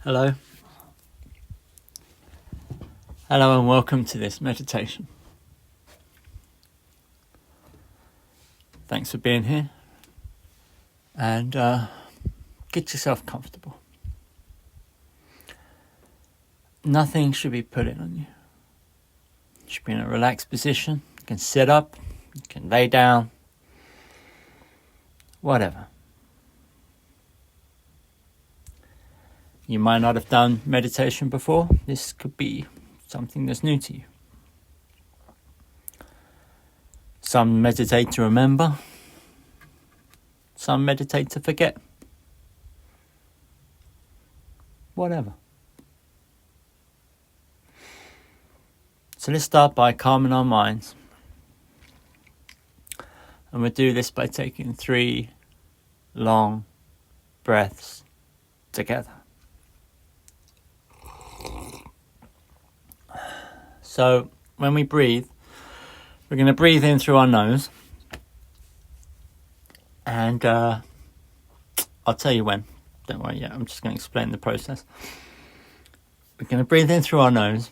Hello. Hello and welcome to this meditation. Thanks for being here and get yourself comfortable. Nothing should be putting on you. You should be in a relaxed position. You can sit up, you can lay down, whatever. You might not have done meditation before. This could be something that's new to you. Some meditate to remember. Some meditate to forget. Whatever. So let's start by calming our minds. And we'll do this by taking 3 long breaths together. So when we breathe, we're going to breathe in through our nose. And I'll tell you when. Don't worry yet. I'm just going to explain the process. We're going to breathe in through our nose.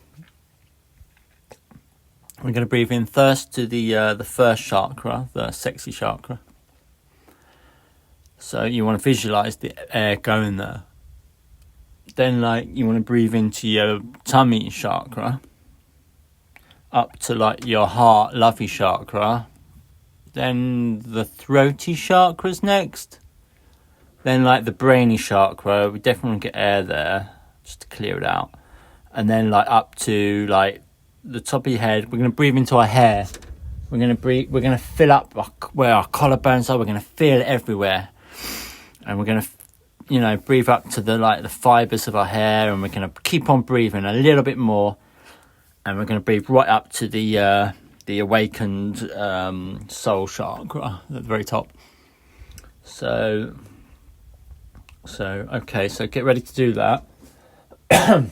We're going to breathe in first to the first chakra, the sexy chakra. So you want to visualize the air going there. Then you want to breathe into your tummy chakra. Up to your heart, lovey chakra. Then the throaty chakra's next. Then the brainy chakra. We definitely want to get air there, just to clear it out. And then up to the top of your head. We're going to breathe into our hair. We're going to fill up where our collarbones are. We're going to feel it everywhere. And we're going to, breathe up to the fibers of our hair. And we're going to keep on breathing a little bit more. And we're going to breathe right up to the awakened soul chakra at the very top. So get ready to do that. I'm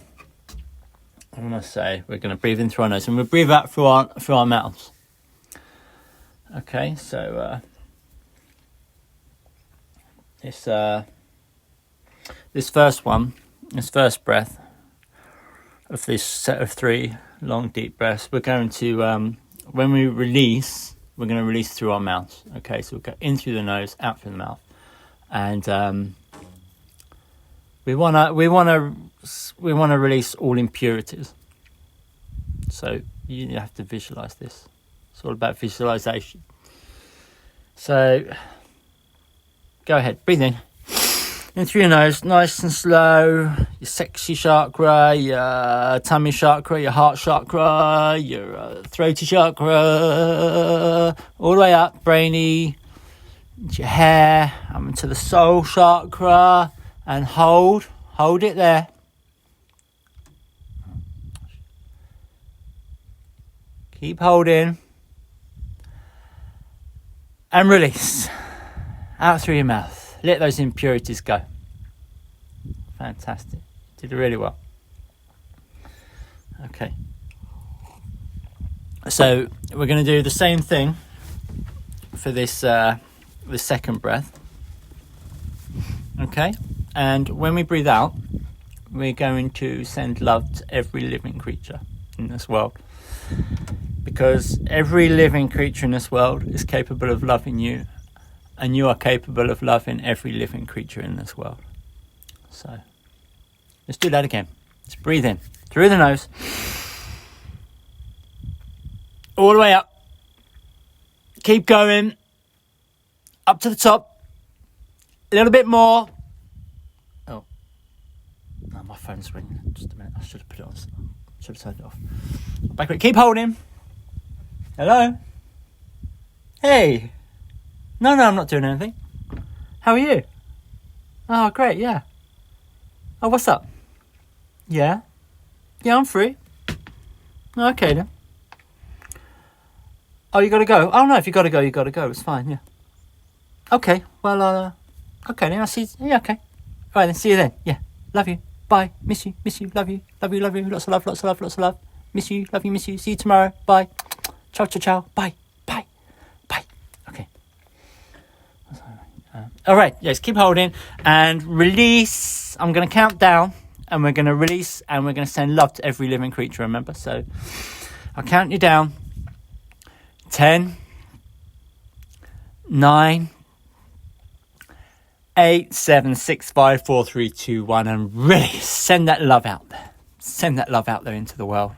going to say we're going to breathe in through our nose and we'll breathe out through our mouths. Okay, so this first breath of this set of 3 long deep breaths, we're going to when we release, we're going to release through our mouth. Okay, so we'll go in through the nose, out through the mouth, and we want to release all impurities. So you have to visualize this. It's all about visualization. So go ahead, breathe in through your nose, nice and slow. Your sexy chakra, your tummy chakra, your heart chakra, your throaty chakra, all the way up, brainy, into your hair, into the soul chakra, and hold it there. Keep holding, and release out through your mouth. Let those impurities go. Fantastic. Did really well. Okay. So we're going to do the same thing for this the second breath. Okay. And when we breathe out, we're going to send love to every living creature in this world. Because every living creature in this world is capable of loving you. And you are capable of loving every living creature in this world. So, let's do that again. Let's breathe in through the nose. All the way up. Keep going. Up to the top. A little bit more. Oh, my phone's ringing. Just a minute. I should have put it on. Should have turned it off. Back. Keep holding. Hello? Hey. No, I'm not doing anything. How are you? Oh, great, yeah. Oh, what's up? Yeah? Yeah, I'm free. Okay, then. Oh, you gotta go? Oh, no, if you gotta go, you gotta go. It's fine, yeah. Okay, well, okay, then I'll see you. Yeah, okay. All right, then, see you then. Yeah, love you. Bye. Miss you, love you. Love you. Lots of love. Miss you, love you, miss you. See you tomorrow. Bye. Ciao. Bye. Okay. All right, yes, keep holding and release. I'm going to count down and we're going to release, and we're going to send love to every living creature, remember? So I'll count you down. 10, 9, 8, 7, 6, 5, 4, 3, 2, 1, and release. Send that love out there. Send that love out there into the world.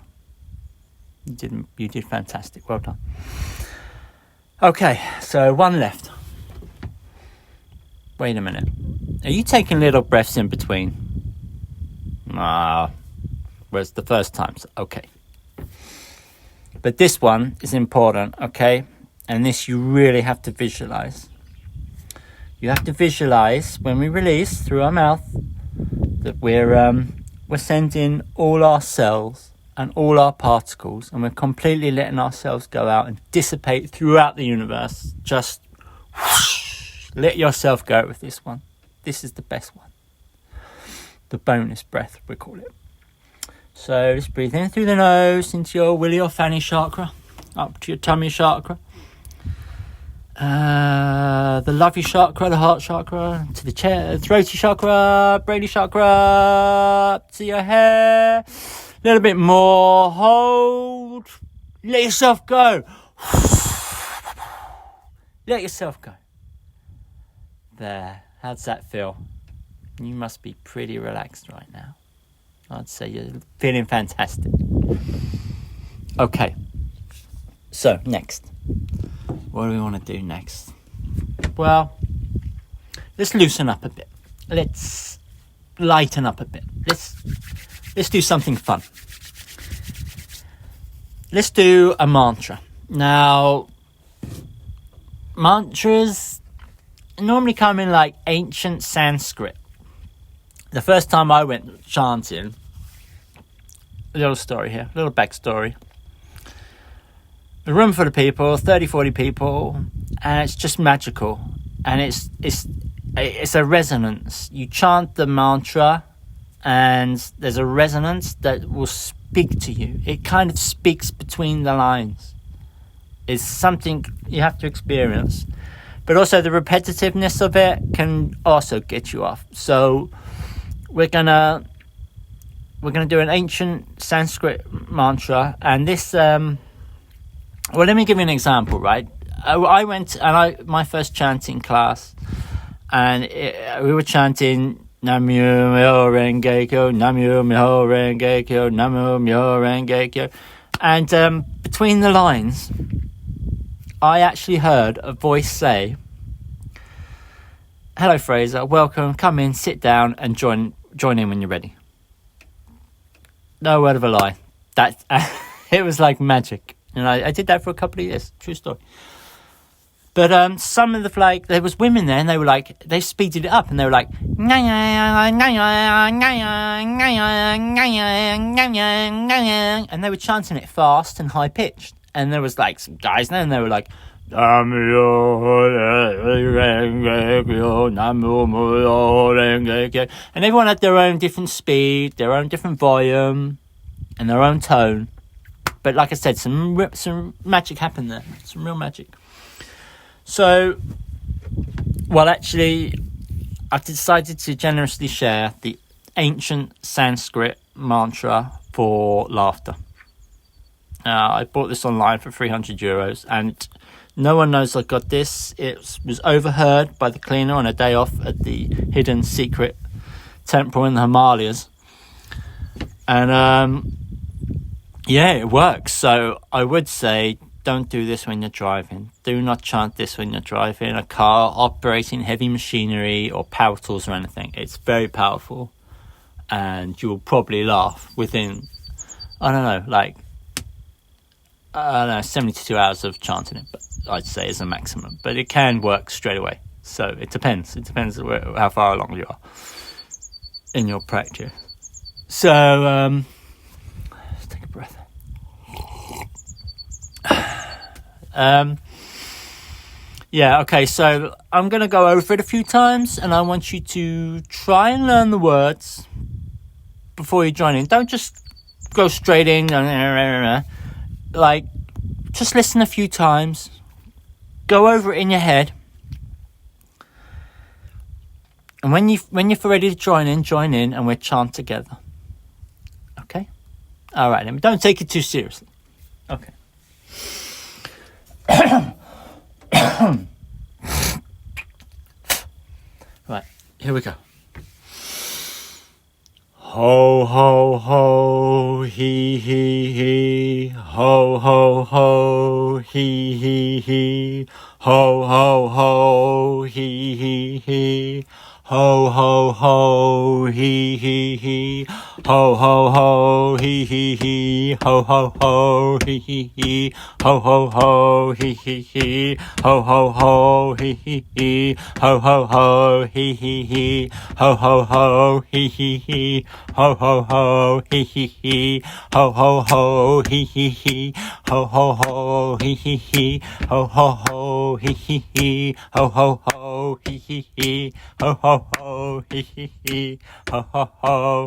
You did fantastic. Well done. Okay, so one left. Wait a minute. Are you taking little breaths in between? Whereas the first times. Okay. But this one is important, okay? And this you really have to visualize. You have to visualize when we release through our mouth that we're sending all our cells and all our particles, and we're completely letting ourselves go out and dissipate throughout the universe. Just whoosh, let yourself go with this one. This is the best one. The bonus breath, we call it. So just breathe in through the nose into your willy or fanny chakra, up to your tummy chakra, the lovey chakra, the heart chakra, to the throaty chakra, brainy chakra, up to your hair. A little bit more. Hold. Let yourself go. Let yourself go. There. How's that feel? You must be pretty relaxed right now. I'd say you're feeling fantastic. Okay. So, next. What do we want to do next? Well, let's loosen up a bit. Let's lighten up a bit. Let's do something fun. Let's do a mantra. Now, mantras normally come in like ancient Sanskrit. The first time I went chanting, a little story here, a little backstory. A room full of people, 30, 40 people, and it's just magical. And it's a resonance. You chant the mantra, and there's a resonance that will speak to you. It kind of speaks between the lines. It's something you have to experience. But also the repetitiveness of it can also get you off. So we're gonna do an ancient Sanskrit mantra, and this well, let me give you an example, right? I went and my first chanting class, and we were chanting Namyo Myoho Renge Kyo, Namyo Myoho Renge Kyo, Namyo Myoho Renge Kyo. And between the lines, I actually heard a voice say, "Hello, Fraser. Welcome. Come in, sit down, and join in when you're ready." No word of a lie. That it was like magic. And I did that for a couple of years. True story. But some of the there was women there, and they were like, they speeded it up, and they were like, and they were chanting it fast and high pitched. And there was like some guys there, and they were like, and everyone had their own different speed, their own different volume, and their own tone. But like I said, some magic happened there, some real magic. So, well, actually, I've decided to generously share the ancient Sanskrit mantra for laughter. I bought this online for €300, and no one knows I got this. It was overheard by the cleaner on a day off at the hidden secret temple in the Himalayas. And, yeah, it works. So I would say, don't do this when you're driving. Do not chant this when you're driving a car, operating heavy machinery or power tools or anything. It's very powerful, and you will probably laugh within, 72 hours of chanting it, but I'd say is a maximum. But it can work straight away. So it depends. It depends how far along you are in your practice. So, let's take a breath. Yeah, okay, so I'm going to go over it a few times, and I want you to try and learn the words before you join in. Don't just go straight in. Like, just listen a few times. Go over it in your head. And when you're ready to join in, and we'll chant together. Okay? All right, then. Don't take it too seriously. Okay. Right, here we go. Ho, ho, ho, he, ho, ho, ho, he, ho, ho, ho, he, ho, ho, ho, he, ho, ho, ho, he, ho, ho, ho, he, ho, ho, ho, he, ho, ho, ho, he, ho, ho, ho, he, ho, ho, ho, he, ho, ho, ho, he, ho, ho, ho, he, ho, ho, ho, he, ho, ho, ho, he, ho, ho, ho, he, ho, ho, ho, he, ho, ho,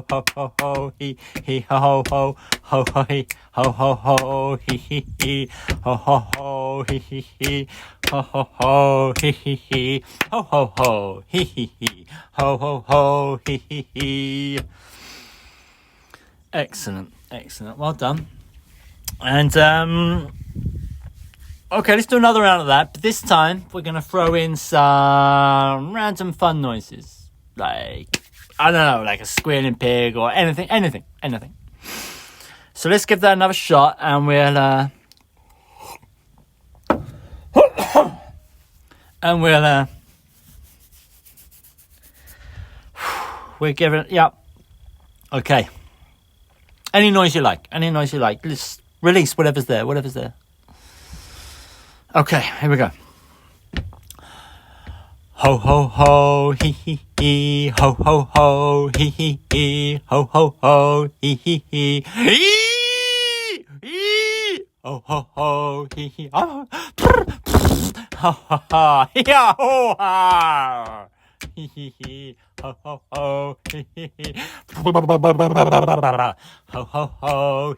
ho, ho, he, ho, ho, ho, he, ho, ho, ho, he, ho, ho, ho, he, ho, ho, ho, he, ho, ho, ho, he, ho, ho, ho, he. Excellent, excellent. Well done. And okay, let's do another round of that. But this time we're gonna throw in some random fun noises, like I don't know, like a squealing pig or anything. So let's give that another shot, and we'll give it. Yeah. Okay. Any noise you like. Let's release whatever's there. Okay, here we go. Ho, ho, ho, he, ho, ho, ho, he, ho, ho, ho, he, ho, ho, ho, he, oh, ha, ha, ha, yeah, ho, ha. Ho, ho, ho, ho, ho, ho,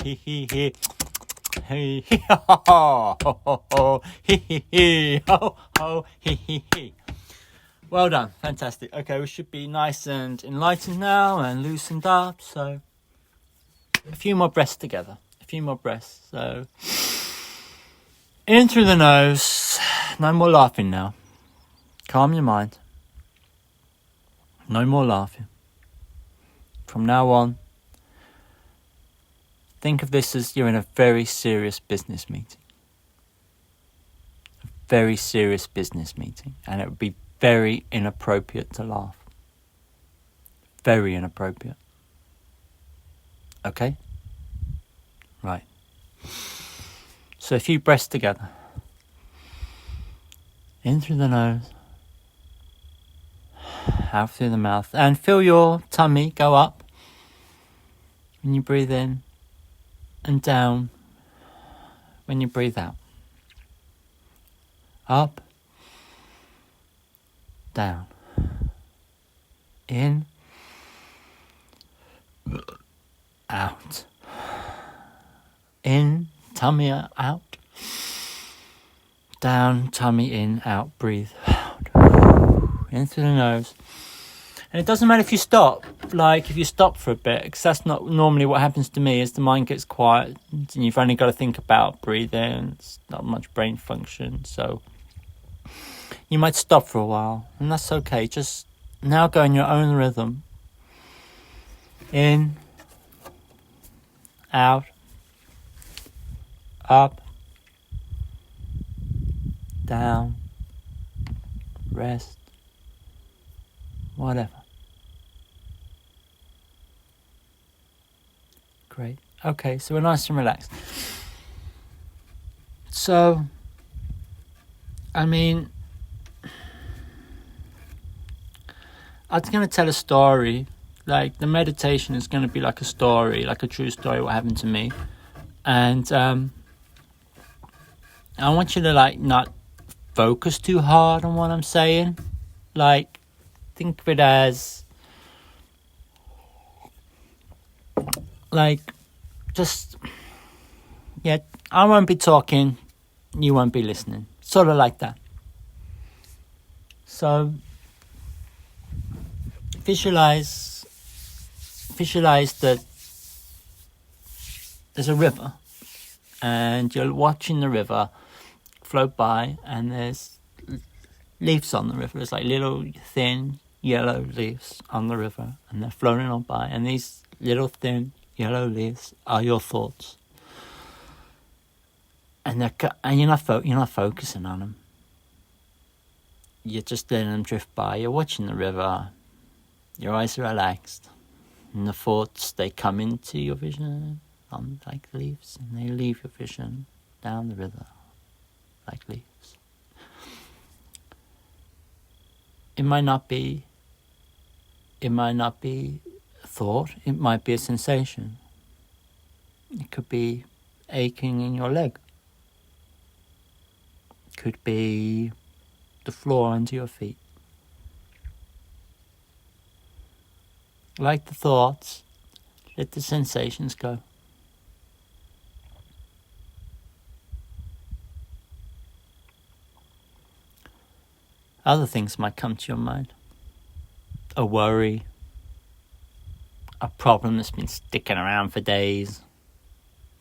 Hey, ho, ho, ho, ho, ho, ho, Well done, fantastic. Okay, we should be nice and enlightened now and loosened up. So, a few more breaths together. So, in through the nose. No more laughing now. Calm your mind. No more laughing. From now on, think of this as you're in a very serious business meeting. And it would be very inappropriate to laugh. Very inappropriate. Okay? Right. So a few breaths together. In through the nose. Out through the mouth. And feel your tummy go up when you breathe in. And down when you breathe out. Up. Down. In. Out. In. Tummy out. Down. Tummy in. Out. Breathe out. In through the nose. And it doesn't matter if you stop, like if you stop for a bit, because that's not normally what happens to me, is the mind gets quiet and you've only got to think about breathing. It's not much brain function, so you might stop for a while, and that's okay. Just now go in your own rhythm. In, out, up, down, rest, whatever. Great. Okay, so we're nice and relaxed. So, I mean, I was going to tell a story. Like, the meditation is going to be like a story, like a true story, what happened to me. And I want you to, like, not focus too hard on what I'm saying. Like, think of it as, like, just, yeah, I won't be talking, you won't be listening. Sort of like that. So, visualize that there's a river, and you're watching the river float by, and there's leaves on the river. It's like little thin yellow leaves on the river, and they're floating on by, and these little thin yellow leaves are your thoughts, and you're not focusing on them. You're just letting them drift by. You're watching the river. Your eyes are relaxed, and the thoughts, they come into your vision like leaves, and they leave your vision down the river like leaves. It might not be a thought. It might be a sensation. It could be aching in your leg. It could be the floor under your feet. Like the thoughts, let the sensations go. Other things might come to your mind. A worry, a problem that's been sticking around for days,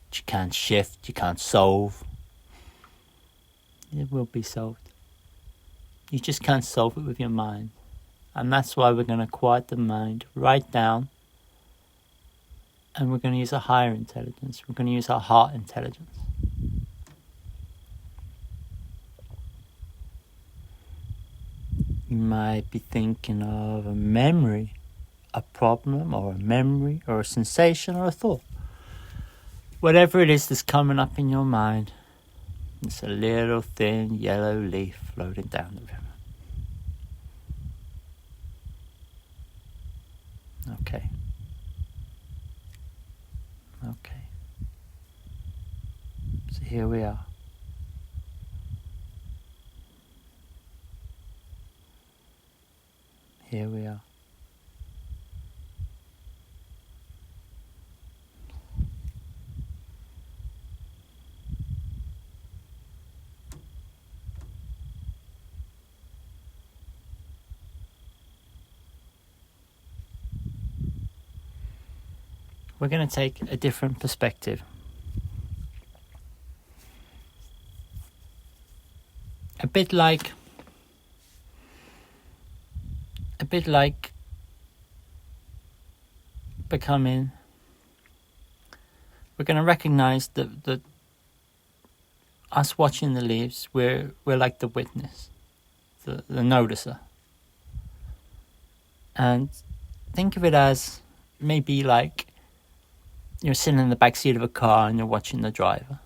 that you can't shift, you can't solve. It will be solved. You just can't solve it with your mind. And that's why we're going to quiet the mind right down, and we're going to use a higher intelligence. We're going to use our heart intelligence. You might be thinking of a memory, a problem, or a memory, or a sensation, or a thought. Whatever it is that's coming up in your mind, it's a little thin yellow leaf floating down the river. Okay. So here we are. Here we are. We're going to take a different perspective. A bit like becoming, we're going to recognize that us watching the leaves, we're like the witness, the noticer. And think of it as maybe like you're sitting in the back seat of a car and you're watching the driver.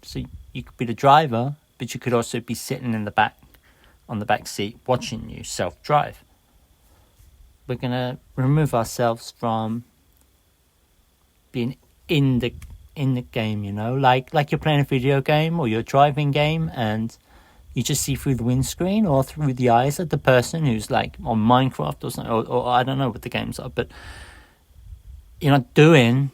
So you could be the driver, but you could also be sitting in the back, on the back seat, watching you self-drive. We're going to remove ourselves from being in the game, like you're playing a video game or you're driving game, and you just see through the windscreen or through the eyes of the person who's like on Minecraft or something, or I don't know what the games are, but you're not doing,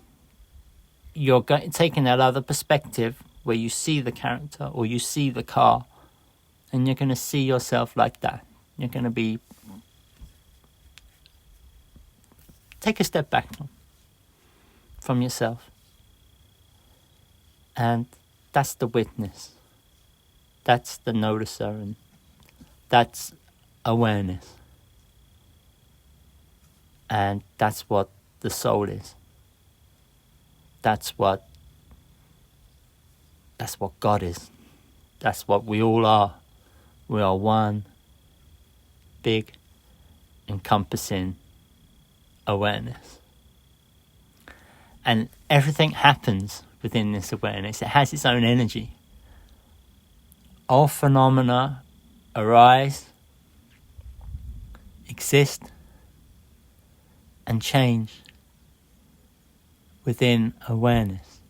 you're taking that other perspective where you see the character or you see the car, and you're going to see yourself like that. You're going to take a step back from yourself, and that's the witness, that's the noticer, and that's awareness, and that's what the soul is. That's what God is. That's what we all are. We are one big encompassing awareness. And everything happens within this awareness. It has its own energy. All phenomena arise, exist, and change within awareness.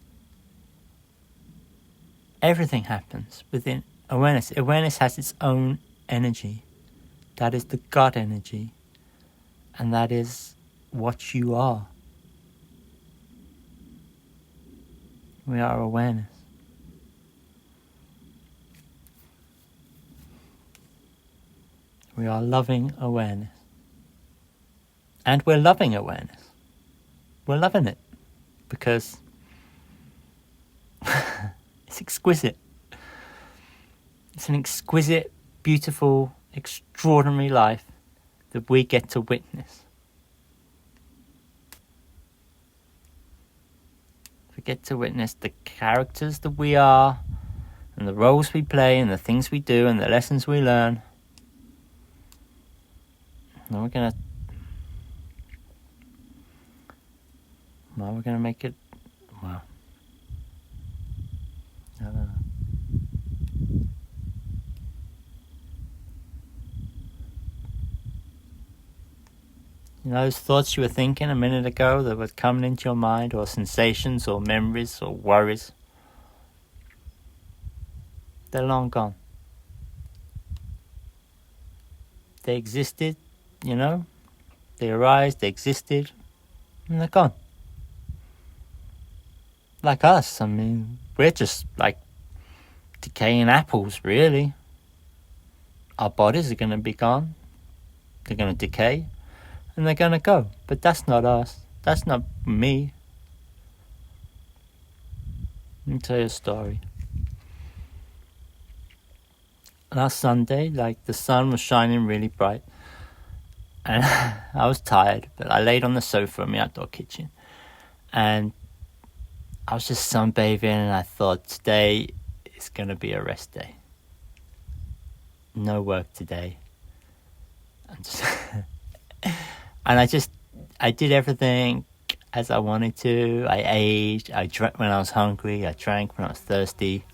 Everything happens within awareness. Awareness has its own energy. That is the God energy. And that is what you are. We are awareness. We are loving awareness. And we're loving awareness. We're loving it because it's exquisite. It's an exquisite, beautiful, extraordinary life that we get to witness. We get to witness the characters that we are, and the roles we play, and the things we do, and the lessons we learn. And we're gonna make it. Well, I don't know. You know, those thoughts you were thinking a minute ago that were coming into your mind, or sensations, or memories, or worries, they're long gone. They existed, you know, they arise, they existed, and they're gone. Like us, I mean, we're just like decaying apples, really. Our bodies are going to be gone, they're going to decay, and they're going to go. But that's not us. That's not me. Let me tell you a story. Last Sunday, like, the sun was shining really bright. And I was tired, but I laid on the sofa in my outdoor kitchen. And I was just sunbathing, and I thought, today is going to be a rest day. No work today. And I did everything as I wanted to. I ate, I drank when I was hungry, I drank when I was thirsty.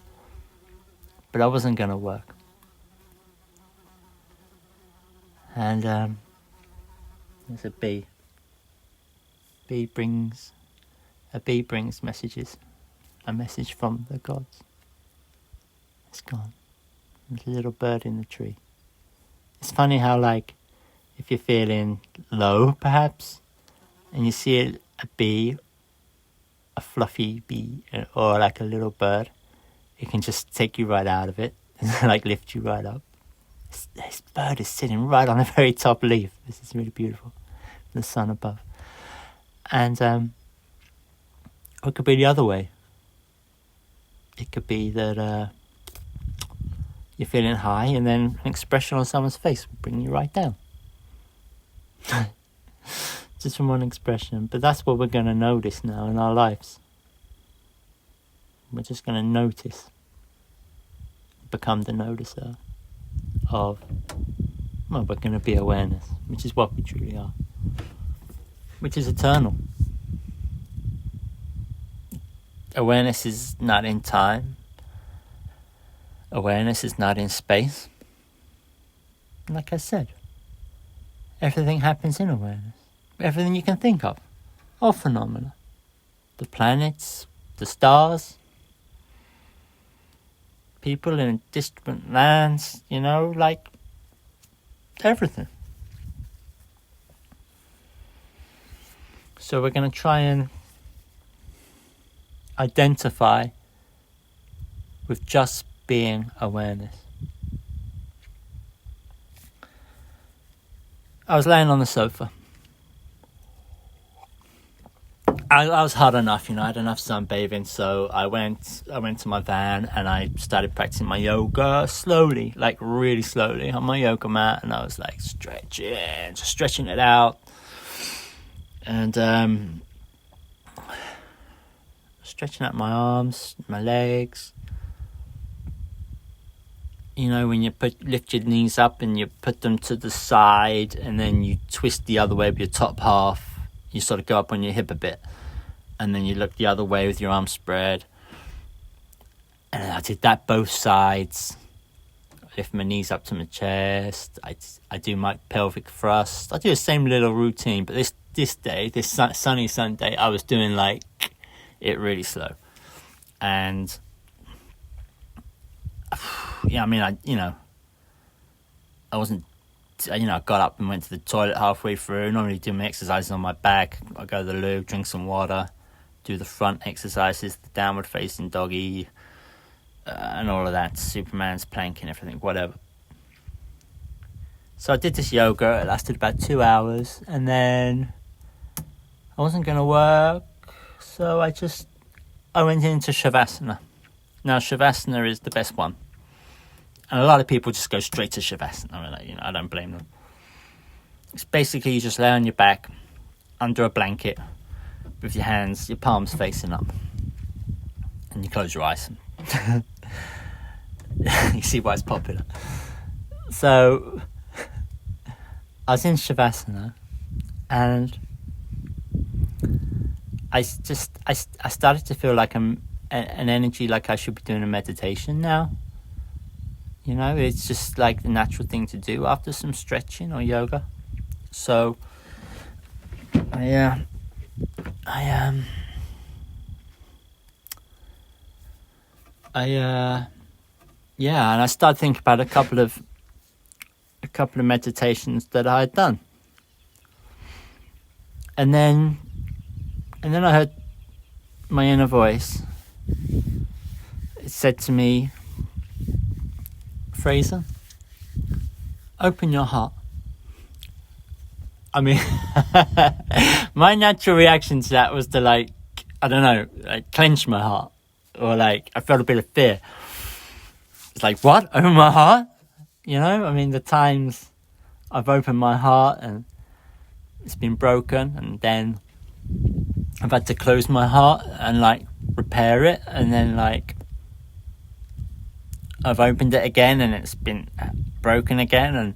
But I wasn't going to work. And there's a bee. A bee brings messages. A message from the gods. It's gone. There's a little bird in the tree. It's funny how, like, if you're feeling low, perhaps, and you see a bee, a fluffy bee, or like a little bird, it can just take you right out of it and like lift you right up. This bird is sitting right on the very top leaf. This is really beautiful. The sun above. And it could be the other way. It could be that you're feeling high, and then an expression on someone's face will bring you right down. Just from one expression. But that's what we're going to notice now in our lives. We're just going to notice. Become the noticer of, well, we're going to be awareness, which is what we truly are. Which is eternal. Awareness is not in time. Awareness is not in space. Like I said, everything happens in awareness. Everything you can think of. All phenomena. The planets, the stars, people in distant lands, you know, like everything. So we're going to try and identify with just being awareness. I was laying on the sofa. I was hot enough, you know, I had enough sunbathing, so I went to my van and I started practicing my yoga slowly, like really slowly on my yoga mat, and I was like stretching it out, and stretching out my arms, my legs. You know, when you lift your knees up and you put them to the side, and then you twist the other way with your top half. You sort of go up on your hip a bit, and then you look the other way with your arms spread. And I did that both sides. I lift my knees up to my chest. I do my pelvic thrust. I do the same little routine, but this day, this sunny Sunday, I was doing like it really slow. And yeah, I mean, I wasn't. I got up and went to the toilet halfway through. Normally do my exercises on my back. I go to the loo, drink some water, do the front exercises, the downward facing doggy, and all of that, Superman's plank and everything, whatever. So I did this yoga. It lasted about 2 hours, and then I wasn't going to work, so I went into Shavasana. Now, Shavasana is the best one. And a lot of people just go straight to Shavasana. I don't blame them. It's basically you just lay on your back under a blanket with your hands, your palms facing up. And you close your eyes. You see why it's popular. So, I was in Shavasana, and I started to feel like an energy like I should be doing a meditation now. It's just like the natural thing to do after some stretching or yoga. So and I started thinking about a couple of meditations that I had done. And then I heard my inner voice. It said to me, Fraser, open your heart. I mean, my natural reaction to that was to clench my heart. Or I felt a bit of fear. It's like, what? Open my heart? The times I've opened my heart and it's been broken, and then I've had to close my heart and repair it, and then I've opened it again and it's been broken again, and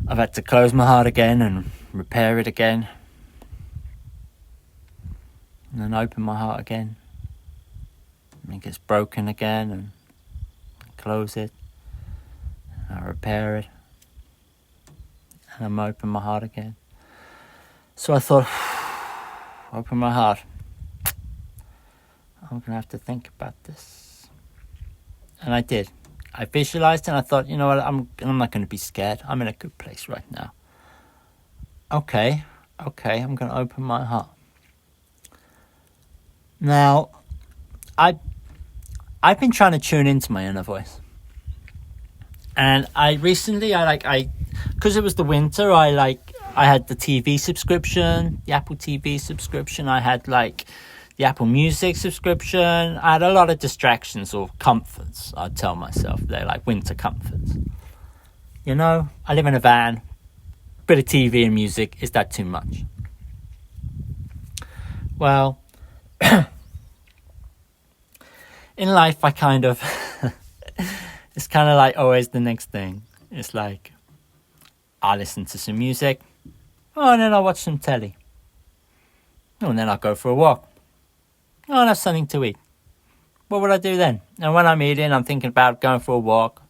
I've had to close my heart again and repair it again, and then open my heart again, and it gets broken again, and close it, and I repair it, and I'm open my heart again. So I thought, open my heart. I'm going to have to think about this. And I did. I visualized and I thought, you know what, I'm not going to be scared. I'm in a good place right now. Okay, I'm going to open my heart. Now, I've been trying to tune into my inner voice. And I recently, because it was the winter, I had the TV subscription, the Apple TV subscription. I had the Apple Music subscription. I had a lot of distractions or comforts, I'd tell myself. They're like winter comforts. I live in a van. Bit of TV and music. Is that too much? Well, in life, I kind of... it's kind of always the next thing. It's I'll listen to some music. Oh, and then I'll watch some telly. Oh, and then I'll go for a walk. Oh, and have something to eat. What would I do then? And when I'm eating, I'm thinking about going for a walk.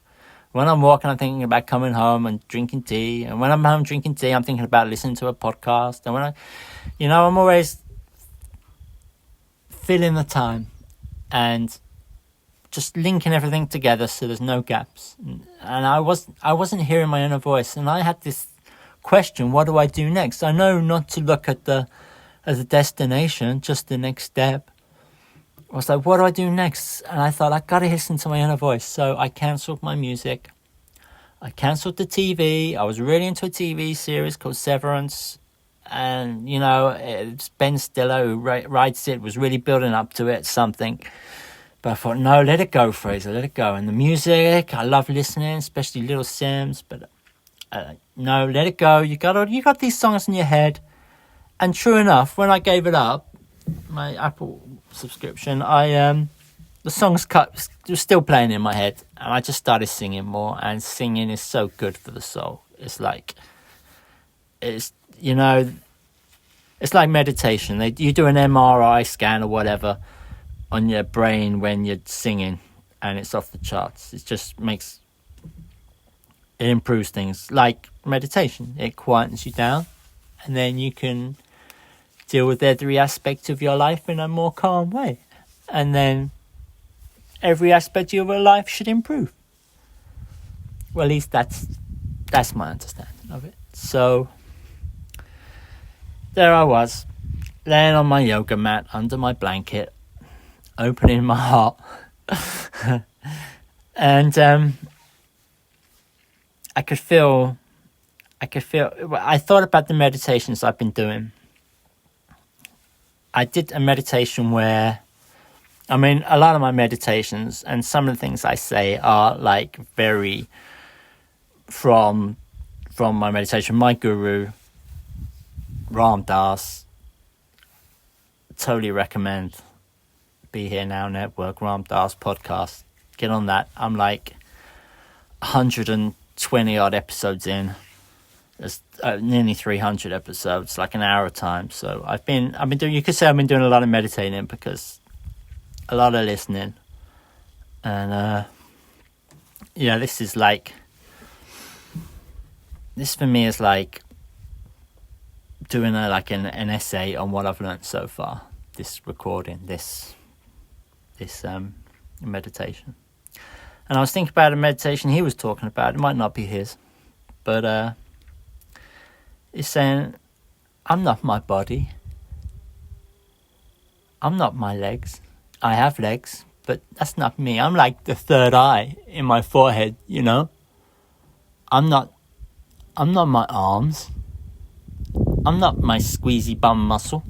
When I'm walking, I'm thinking about coming home and drinking tea. And when I'm home drinking tea, I'm thinking about listening to a podcast. And when I'm always filling the time and just linking everything together so there's no gaps. And I wasn't hearing my inner voice, and I had this question: what do I do next? I know not to look at the destination, just the next step. I was like, what do I do next? And I thought, I gotta listen to my inner voice. So I cancelled my music. I cancelled the TV. I was really into a TV series called Severance. And, it's Ben Stiller who writes it, was really building up to it, something. But I thought, no, let it go, Fraser, let it go. And the music, I love listening, especially Little Sims. But no, let it go. You got these songs in your head. And true enough, when I gave it up, my Apple subscription, the songs were still playing in my head, and I just started singing more. And singing is so good for the soul. It's like meditation. You do an MRI scan or whatever on your brain when you're singing, and it's off the charts. It just it improves things like meditation. It quietens you down, and then you can deal with every aspect of your life in a more calm way. And then every aspect of your life should improve. Well, at least that's my understanding of it. So there I was, laying on my yoga mat under my blanket, opening my heart. And I could feel. I thought about the meditations I've been doing. I did a meditation where, I mean, a lot of my meditations and some of the things I say are like very from my meditation. My guru, Ram Dass, totally recommend Be Here Now Network, Ram Dass podcast. Get on that. I'm like 120 odd episodes in. There's nearly 300 episodes, like an hour of time. So I've been doing. You could say I've been doing a lot of meditating because a lot of listening, and this is like. This for me is like doing an essay on what I've learned so far. This recording, this meditation, and I was thinking about a meditation he was talking about. It might not be his, but he's saying, "I'm not my body. I'm not my legs. I have legs, but that's not me. I'm like the third eye in my forehead. You know. I'm not my arms. I'm not my squeezy bum muscle.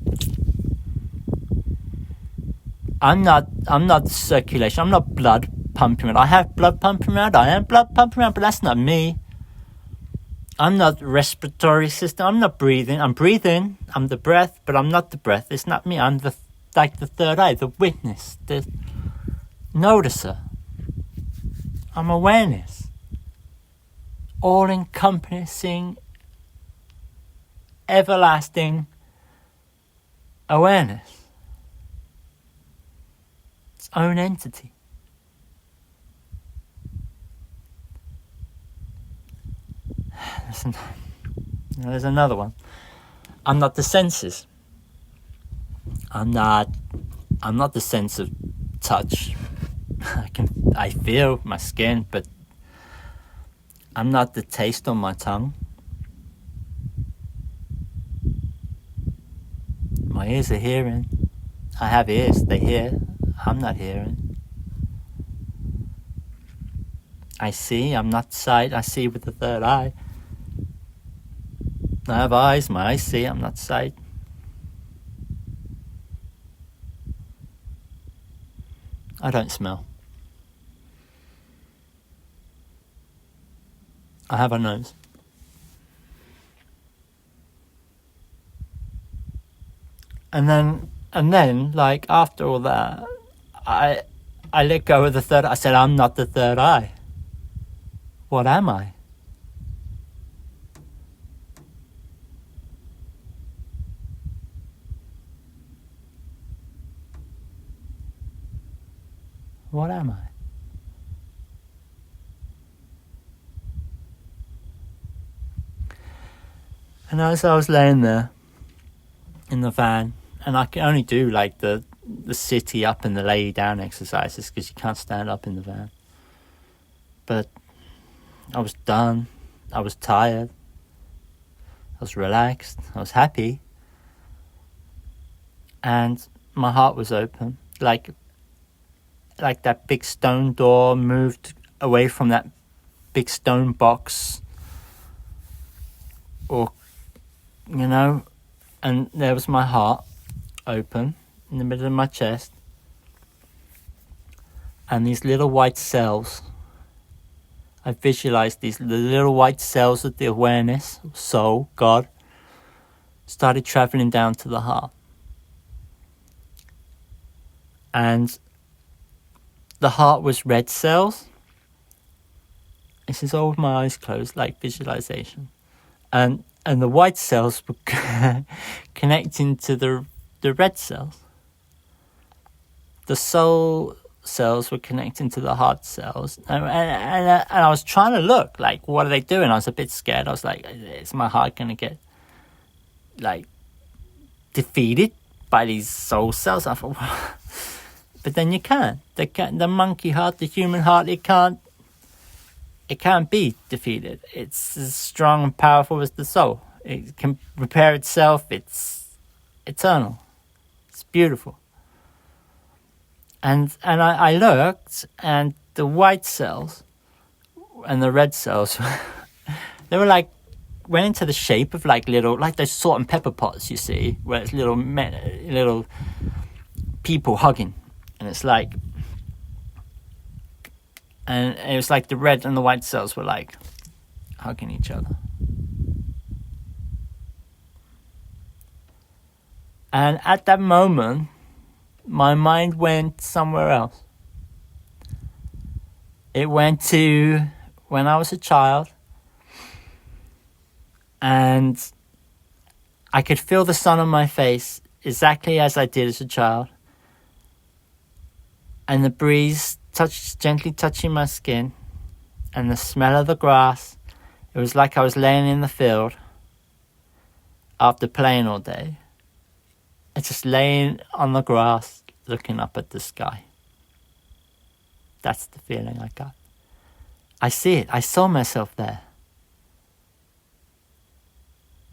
I'm not circulation. I'm not blood pumping around. I have blood pumping around. I am blood pumping around, but that's not me. I'm not respiratory system. I'm not breathing. I'm breathing. I'm the breath, but I'm not the breath. It's not me. I'm the third eye, the witness, the noticer. I'm awareness. All-encompassing, everlasting awareness. Its own entity. There's another one. I'm not the senses. I'm not the sense of touch. I feel my skin, but I'm not the taste on my tongue. My ears are hearing. I have ears, they hear. I'm not hearing. I see, I'm not sight. I see with the third eye. I have eyes, my eyes see, I'm not sight. I don't smell. I have a nose. And then, like, after all that, I let go of the third eye. I said, I'm not the third eye. What am I? What am I? And as I was laying there in the van, and I can only do like the city up and the lay down exercises because you can't stand up in the van. But I was done. I was tired. I was relaxed. I was happy. And my heart was open. Like that big stone door moved away from that big stone box. Or, you know, and there was my heart open in the middle of my chest. And these little white cells, I visualized the little white cells of the awareness, soul, God, started traveling down to the heart. And the heart was red cells. This is all with my eyes closed, like visualization. And the white cells were connecting to the red cells. The soul cells were connecting to the heart cells. And I was trying to look, like, what are they doing? I was a bit scared. I was like, is my heart going to get, like, defeated by these soul cells? I thought, well, but then you can't. The monkey heart, the human heart, it can't be defeated. It's as strong and powerful as the soul. It can repair itself. It's eternal. It's beautiful. And I looked, and the white cells and the red cells They were like, went into the shape of like little, like those salt and pepper pots you see, where it's little people hugging. And it's like, and it was like the red and the white cells were like hugging each other. And at that moment, my mind went somewhere else. It went to when I was a child, and I could feel the sun on my face exactly as I did as a child. And the breeze gently touching my skin, and the smell of the grass. It was like I was laying in the field after playing all day. It's just laying on the grass, looking up at the sky. That's the feeling I got. I see it. I saw myself there.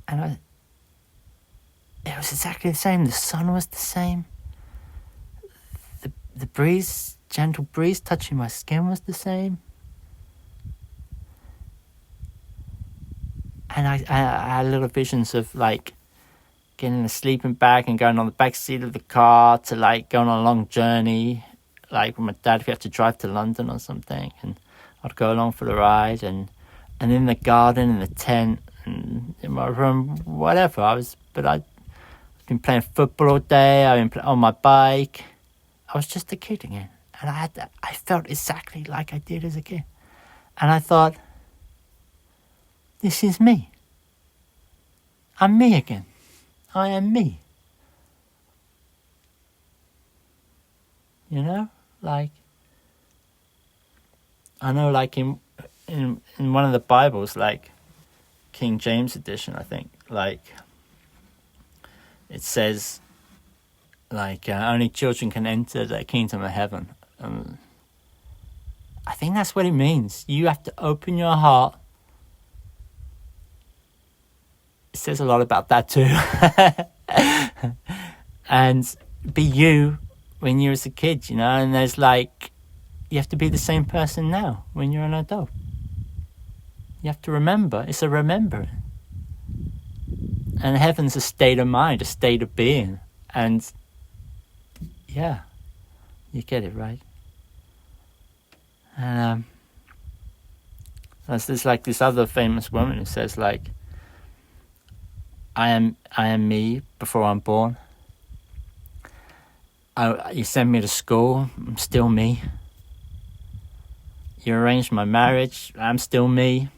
And it was exactly the same. The sun was the same. The breeze, gentle breeze touching my skin was the same. And I had little visions of like getting a sleeping bag and going on the back seat of the car to like going on a long journey, like with my dad if we had to drive to London or something, and I'd go along for the ride, and in the garden, in the tent, and in my room, whatever. I've been playing football all day. I've been on my bike. I was just a kid again, and I felt exactly like I did as a kid, and I thought, this is me. I'm me again. I am me. You know, like I know, like in one of the Bibles, like King James edition, I think, like it says, like only children can enter the kingdom of heaven. I think that's what it means. You have to open your heart. It says a lot about that too. And be you when you was a kid, you know, and there's like, you have to be the same person now when you're an adult. You have to remember. It's a remembering. And heaven's a state of mind, a state of being. And yeah, you get it, right? And there's like this other famous woman who says like, I am me before I'm born. You send me to school, I'm still me. You arranged my marriage, I'm still me.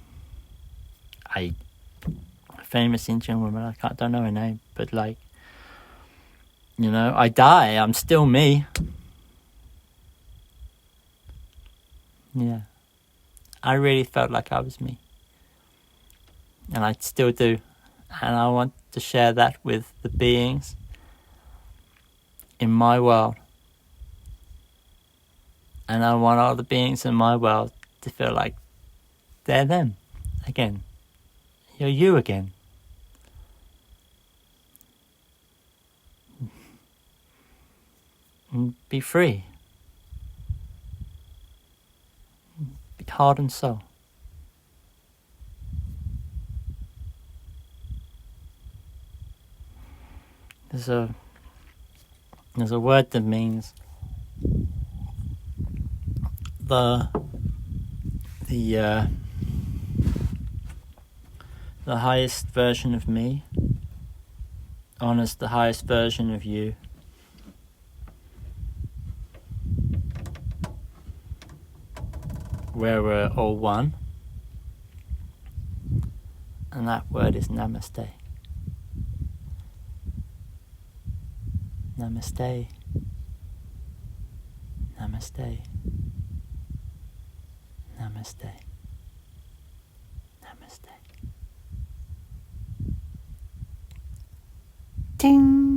A famous Indian woman, I don't know her name, but like, you know, I die, I'm still me. Yeah. I really felt like I was me. And I still do. And I want to share that with the beings in my world. And I want all the beings in my world to feel like they're them again. You're you again. And be free. Be heart and soul. There's a word that means the highest version of me honors the highest version of you. Where we're all one. And that word is namaste. Namaste. Namaste. Namaste. Namaste. Ding.